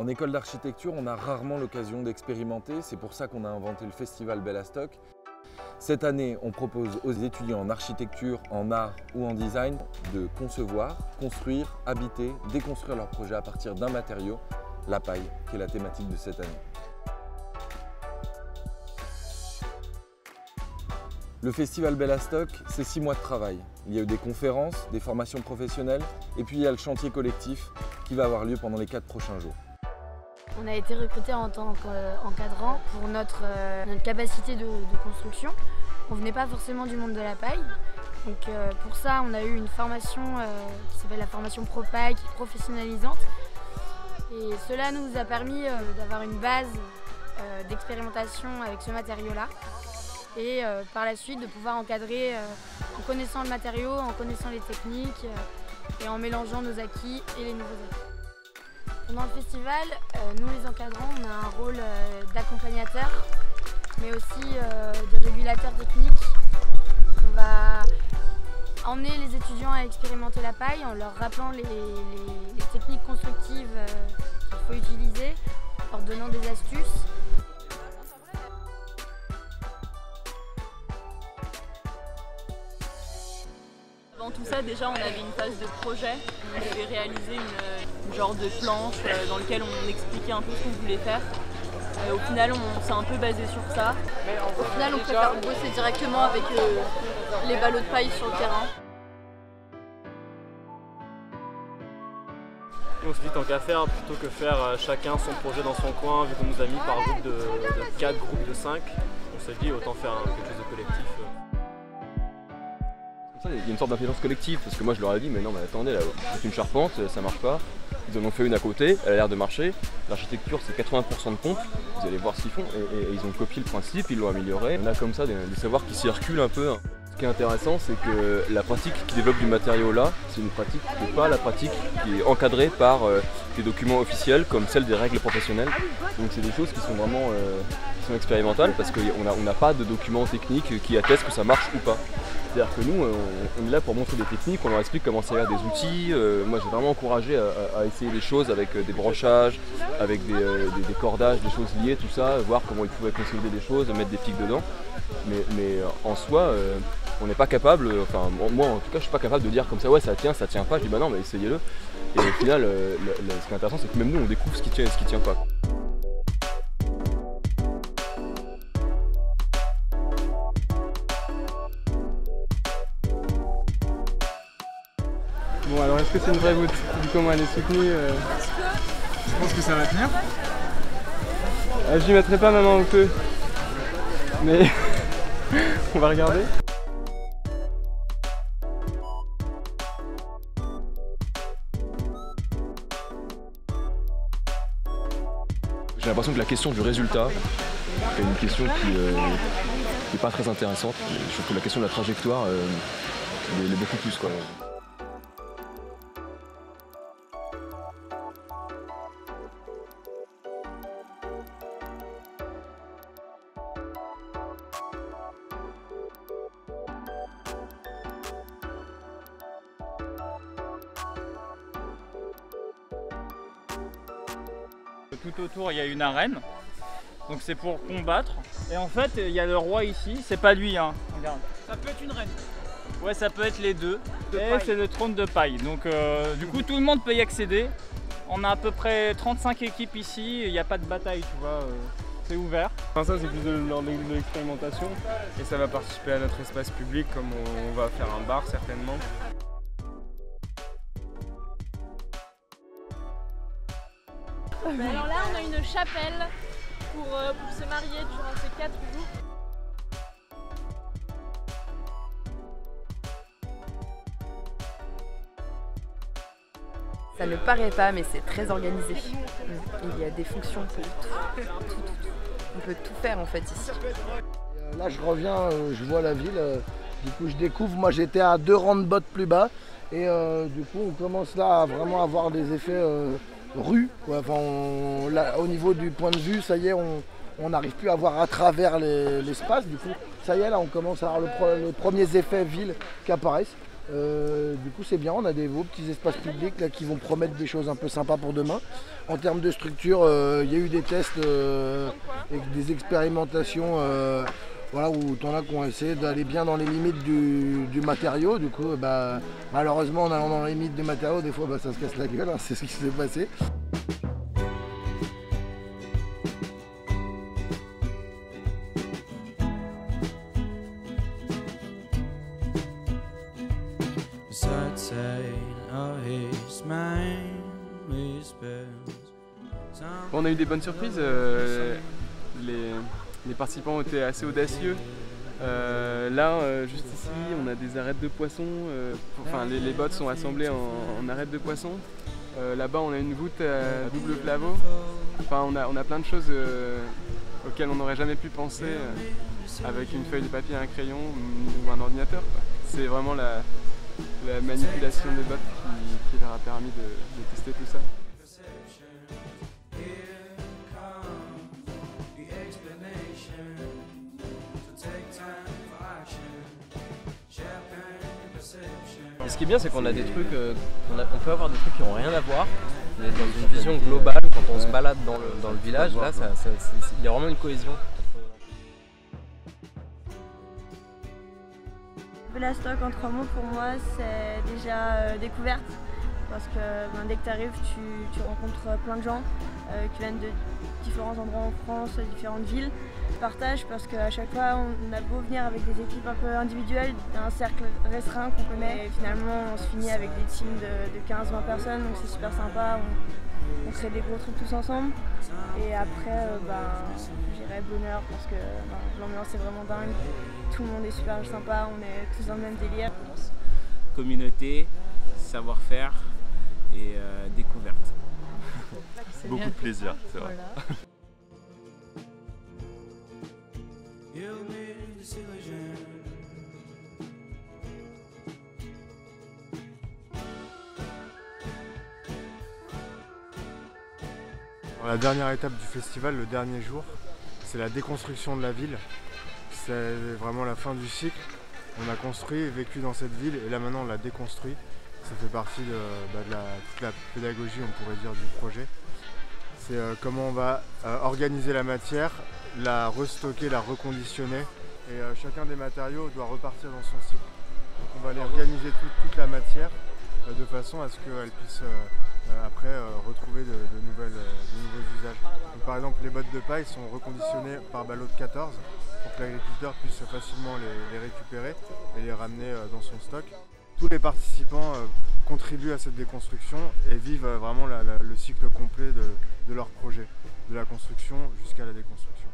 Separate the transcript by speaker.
Speaker 1: En école d'architecture, on a rarement l'occasion d'expérimenter, c'est pour ça qu'on a inventé le festival Bellastock. Cette année, on propose aux étudiants en architecture, en art ou en design de concevoir, construire, habiter, déconstruire leur projet à partir d'un matériau, la paille, qui est la thématique de cette année. Le festival Bellastock, c'est 6 mois de travail. Il y a eu des conférences, des formations professionnelles et puis il y a le chantier collectif qui va avoir lieu pendant les 4 prochains jours.
Speaker 2: On a été recrutés en tant qu'encadrant pour notre capacité de construction. On ne venait pas forcément du monde de la paille. Donc pour ça, on a eu une formation qui s'appelle la formation ProPaille, qui est professionnalisante. Et cela nous a permis d'avoir une base d'expérimentation avec ce matériau-là. Et par la suite de pouvoir encadrer en connaissant le matériau, en connaissant les techniques et en mélangeant nos acquis et les nouveaux acquis. Pendant le festival, nous les encadrants, on a un rôle d'accompagnateur, mais aussi de régulateur technique. On va emmener les étudiants à expérimenter la paille en leur rappelant les techniques constructives qu'il faut utiliser, en leur donnant des astuces.
Speaker 3: Avant tout ça, déjà, on avait une phase de projet. On devait réaliser une genre de planche dans laquelle on expliquait un peu ce qu'on voulait faire. Au final, on s'est un peu basé sur ça.
Speaker 4: Au final, on préfère bosser directement avec les ballots de paille sur le terrain.
Speaker 5: On se dit tant qu'à faire, plutôt que faire chacun son projet dans son coin, vu qu'on nous a mis par groupe de 4, groupe de 5, on s'est dit autant faire quelque chose de collectif.
Speaker 6: Il y a une sorte d'intelligence collective, parce que moi je leur ai dit mais non mais attendez, là c'est une charpente, ça marche pas. Ils en ont fait une à côté, elle a l'air de marcher. L'architecture c'est 80% de pompe, vous allez voir ce qu'ils font, et ils ont copié le principe, ils l'ont amélioré. On a comme ça des savoirs qui circulent un peu. Ce qui est intéressant, c'est que la pratique qui développe du matériau là, c'est une pratique qui n'est pas la pratique qui est encadrée par des documents officiels comme celle des règles professionnelles. Donc c'est des choses qui sont vraiment expérimentales parce qu'on n'a pas de documents techniques qui attestent que ça marche ou pas. C'est-à-dire que nous, on est là pour montrer des techniques, on leur explique comment servir des outils. Moi, j'ai vraiment encouragé à essayer les choses avec des brochages, avec des cordages, des choses liées, tout ça, voir comment ils pouvaient consolider des choses, mettre des pics dedans. Mais en soi, on n'est pas capable, enfin moi en tout cas, je suis pas capable de dire comme ça, ouais, ça tient pas. Je dis bah non, mais essayez-le. Et au final, ce qui est intéressant, c'est que même nous, on découvre ce qui tient et ce qui tient pas.
Speaker 7: Bon alors est-ce que c'est une vraie voûte? Vu comment elle est soutenue, je pense que ça va tenir. Je n'y mettrai pas ma main au feu. Mais on va regarder.
Speaker 6: J'ai l'impression que la question du résultat est une question qui n'est pas très intéressante. Je trouve que la question de la trajectoire l'est beaucoup plus, quoi.
Speaker 8: Tout autour il y a une arène, donc c'est pour combattre. Et en fait il y a le roi ici, c'est pas lui hein, regarde.
Speaker 9: Ça peut être une reine.
Speaker 8: Ouais, ça peut être les deux. Et c'est le trône de paille, donc du coup tout le monde peut y accéder. On a à peu près 35 équipes ici, il n'y a pas de bataille, tu vois, c'est ouvert.
Speaker 7: Enfin, ça c'est plus de l'ordre de l'expérimentation et ça va participer à notre espace public comme on va faire un bar certainement.
Speaker 4: Alors là, on a une chapelle pour se marier durant ces 4 jours.
Speaker 10: Ça ne paraît pas, mais c'est très organisé. Il y a des fonctions pour tout. On peut tout faire en fait ici.
Speaker 11: Là, je reviens, je vois la ville. Du coup, je découvre. Moi, j'étais à 2 rangs de bottes plus bas. Et du coup, on commence là à vraiment avoir des effets rue. Enfin, au niveau du point de vue, ça y est, on n'arrive plus à voir à travers l'espace. Du coup, ça y est, là, on commence à avoir les premiers effets ville qui apparaissent. Du coup c'est bien, on a des beaux petits espaces publics là, qui vont promettre des choses un peu sympas pour demain. En termes de structure, il y a eu des tests et des expérimentations voilà, où t'en as qui ont essayé d'aller bien dans les limites du matériau. Du coup malheureusement en allant dans les limites du matériau, des fois ça se casse la gueule, hein, c'est ce qui s'est passé.
Speaker 7: Bon, on a eu des bonnes surprises, les participants ont été assez audacieux. Là, juste ici, on a des arêtes de poissons, enfin les bottes sont assemblées en arêtes de poissons. Là-bas, on a une voûte à double claveau. Enfin, on a plein de choses auxquelles on n'aurait jamais pu penser avec une feuille de papier, un crayon ou un ordinateur. C'est vraiment la manipulation des bottes qui leur a permis de tester tout ça.
Speaker 9: Et ce qui est bien, c'est qu'on a des trucs, on peut avoir des trucs qui n'ont rien à voir, mais dans une vision globale, quand on se balade dans le village, là, il y a vraiment une cohésion.
Speaker 12: Belastock, en 3 mots, pour moi, c'est déjà découverte. Parce que dès que tu arrives, tu rencontres plein de gens qui viennent de différents endroits en France, différentes villes. Je partage parce qu'à chaque fois, on a beau venir avec des équipes un peu individuelles, un cercle restreint qu'on connaît. Et finalement, on se finit avec des teams de 15-20 personnes, donc c'est super sympa. On crée des gros trucs tous ensemble. Et après, je dirais bonheur parce que l'ambiance est vraiment dingue. Tout le monde est super sympa, on est tous dans le même délire.
Speaker 13: Communauté, savoir-faire et découverte.
Speaker 14: Beaucoup de plaisir, c'est vrai. Voilà.
Speaker 15: La dernière étape du festival, le dernier jour, c'est la déconstruction de la ville. C'est vraiment la fin du cycle. On a construit et vécu dans cette ville et là maintenant on l'a déconstruit. Ça fait partie de toute la pédagogie, on pourrait dire, du projet. C'est comment on va organiser la matière, la restocker, la reconditionner. Et chacun des matériaux doit repartir dans son cycle. Donc on va aller organiser toute la matière de façon à ce qu'elle puisse après retrouver de nouveaux usages. Donc, par exemple, les bottes de paille sont reconditionnées par ballot de 14 pour que l'agriculteur puisse facilement les récupérer et les ramener dans son stock. Tous les participants contribuent à cette déconstruction et vivent vraiment le cycle complet de leur projet, de la construction jusqu'à la déconstruction.